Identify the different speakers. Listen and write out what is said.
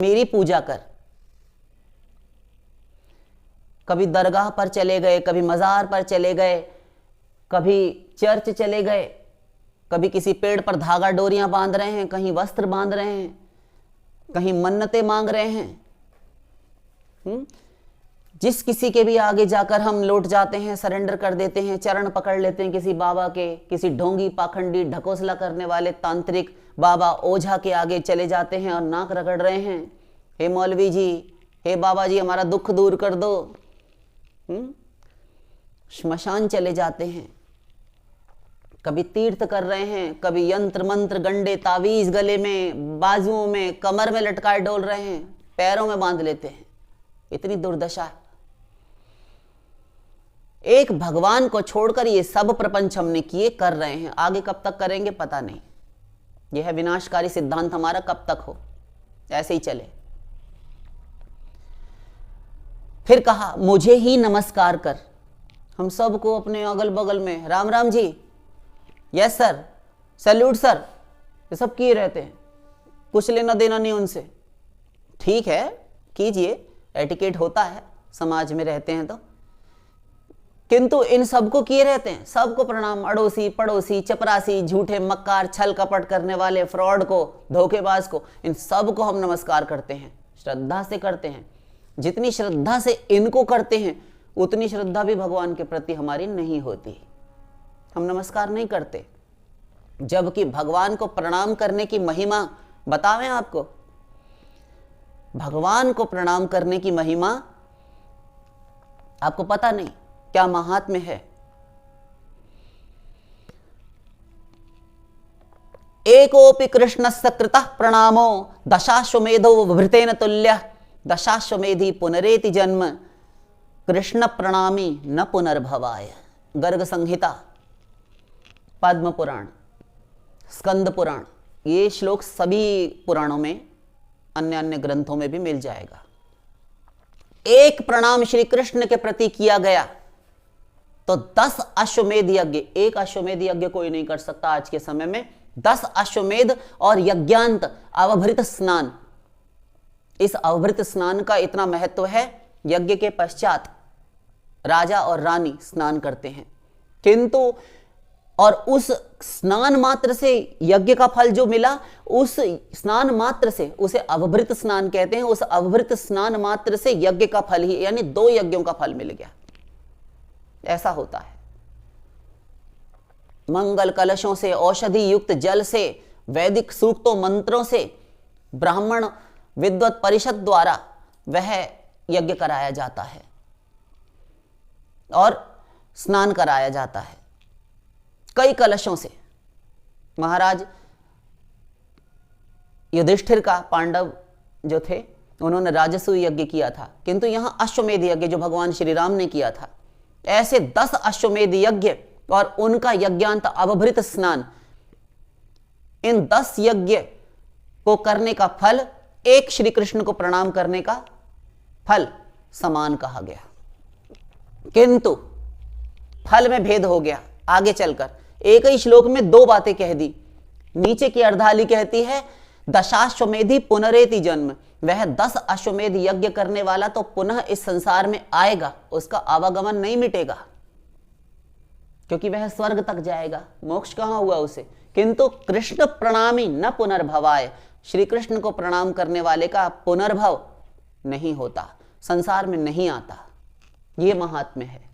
Speaker 1: मेरी पूजा कर। कभी दरगाह पर चले गए, कभी मज़ार पर चले गए, कभी चर्च चले गए, कभी किसी पेड़ पर धागा डोरियां बांध रहे हैं, कहीं वस्त्र बांध रहे हैं, कहीं मन्नतें मांग रहे हैं। जिस किसी के भी आगे जाकर हम लौट जाते हैं, सरेंडर कर देते हैं, चरण पकड़ लेते हैं किसी बाबा के, किसी ढोंगी पाखंडी ढकोसला करने वाले तांत्रिक बाबा ओझा के आगे चले जाते हैं और नाक रगड़ रहे हैं, हे मौलवी जी, हे बाबा जी, हमारा दुख दूर कर दो। श्मशान चले जाते हैं, कभी तीर्थ कर रहे हैं, कभी यंत्र मंत्र गंडे तावीज गले में, बाजुओं में, कमर में लटकाए डोल रहे हैं, पैरों में बांध लेते हैं। इतनी दुर्दशा है। एक भगवान को छोड़कर ये सब प्रपंच हमने किए, कर रहे हैं। आगे कब तक करेंगे पता नहीं। यह है विनाशकारी सिद्धांत हमारा, कब तक हो, ऐसे ही चले। फिर कहा मुझे ही नमस्कार कर। हम सबको अपने अगल बगल में Ram Ram ji, yes sir, salute sir, ये सब किए रहते हैं, कुछ लेना देना नहीं उनसे। ठीक है, कीजिए, एटिकेट होता है, समाज में रहते हैं तो। किंतु इन सबको किए रहते हैं, सबको प्रणाम, अड़ोसी पड़ोसी, चपरासी, झूठे मक्कार, छल कपट करने वाले, फ्रॉड को, धोखेबाज को, इन सबको हम नमस्कार करते हैं, श्रद्धा से करते हैं। जितनी श्रद्धा से इनको करते हैं उतनी श्रद्धा भी भगवान के प्रति हमारी नहीं होती। हम नमस्कार नहीं करते, जबकि भगवान को प्रणाम करने की महिमा बतावें आपको। भगवान को प्रणाम करने की महिमा आपको पता नहीं क्या महात्म्य है। एकोपि कृष्णस्य कृतः प्रणामो दशाश्वमेधो वभृतेन तुल्यः दशाश्वमेधी पुनरेति जन्म कृष्ण प्रणामी न पुनर्भवाय। गर्ग संहिता, पद्म पुराण, स्कंद पुराण, ये श्लोक सभी पुराणों में, अन्य अन्य ग्रंथों में भी मिल जाएगा। एक प्रणाम श्री कृष्ण के प्रति किया गया तो 10 अश्वमेध यज्ञ, एक अश्वमेध यज्ञ कोई नहीं कर सकता आज के समय में, 10 अश्वमेध और यज्ञांत अवभृत स्नान। इस अवभृत स्नान का इतना महत्व है, यज्ञ के पश्चात राजा और रानी स्नान करते हैं, किंतु और उस स्नान मात्र से यज्ञ का फल जो मिला, उस स्नान मात्र से, उसे अवभृत स्नान कहते हैं, उस अवभृत स्नान मात्र से यज्ञ का फल ही, यानी 2 यज्ञों का फल मिल गया। ऐसा होता है। मंगल कलशों से, औषधि युक्त जल से, वैदिक सूक्तों मंत्रों से, ब्राह्मण विद्वत परिषद द्वारा वह यज्ञ कराया जाता है और स्नान कराया जाता है कई कलशों से। महाराज युधिष्ठिर का, पांडव जो थे, उन्होंने राजसूय यज्ञ किया था, किंतु यहां अश्वमेध यज्ञ जो भगवान श्री राम ने किया था, ऐसे 10 अश्वमेध यज्ञ और उनका यज्ञांत अवभृत स्नान, इन 10 यज्ञ को करने का फल एक श्री कृष्ण को प्रणाम करने का फल समान कहा गया। किंतु फल में भेद हो गया आगे चलकर। एक ही श्लोक में 2 बातें कह दी। नीचे की अर्धाली कहती है दशाश्वमेधी पुनरेति जन्म, वह 10 अश्वमेध यज्ञ करने वाला तो पुनः इस संसार में आएगा, उसका आवागमन नहीं मिटेगा, क्योंकि वह स्वर्ग तक जाएगा, मोक्ष कहां हुआ उसे। किंतु कृष्ण प्रणामी न पुनर्भवाय, श्री कृष्ण को प्रणाम करने वाले का पुनर्भव नहीं होता, संसार में नहीं आता। ये महात्म्य है।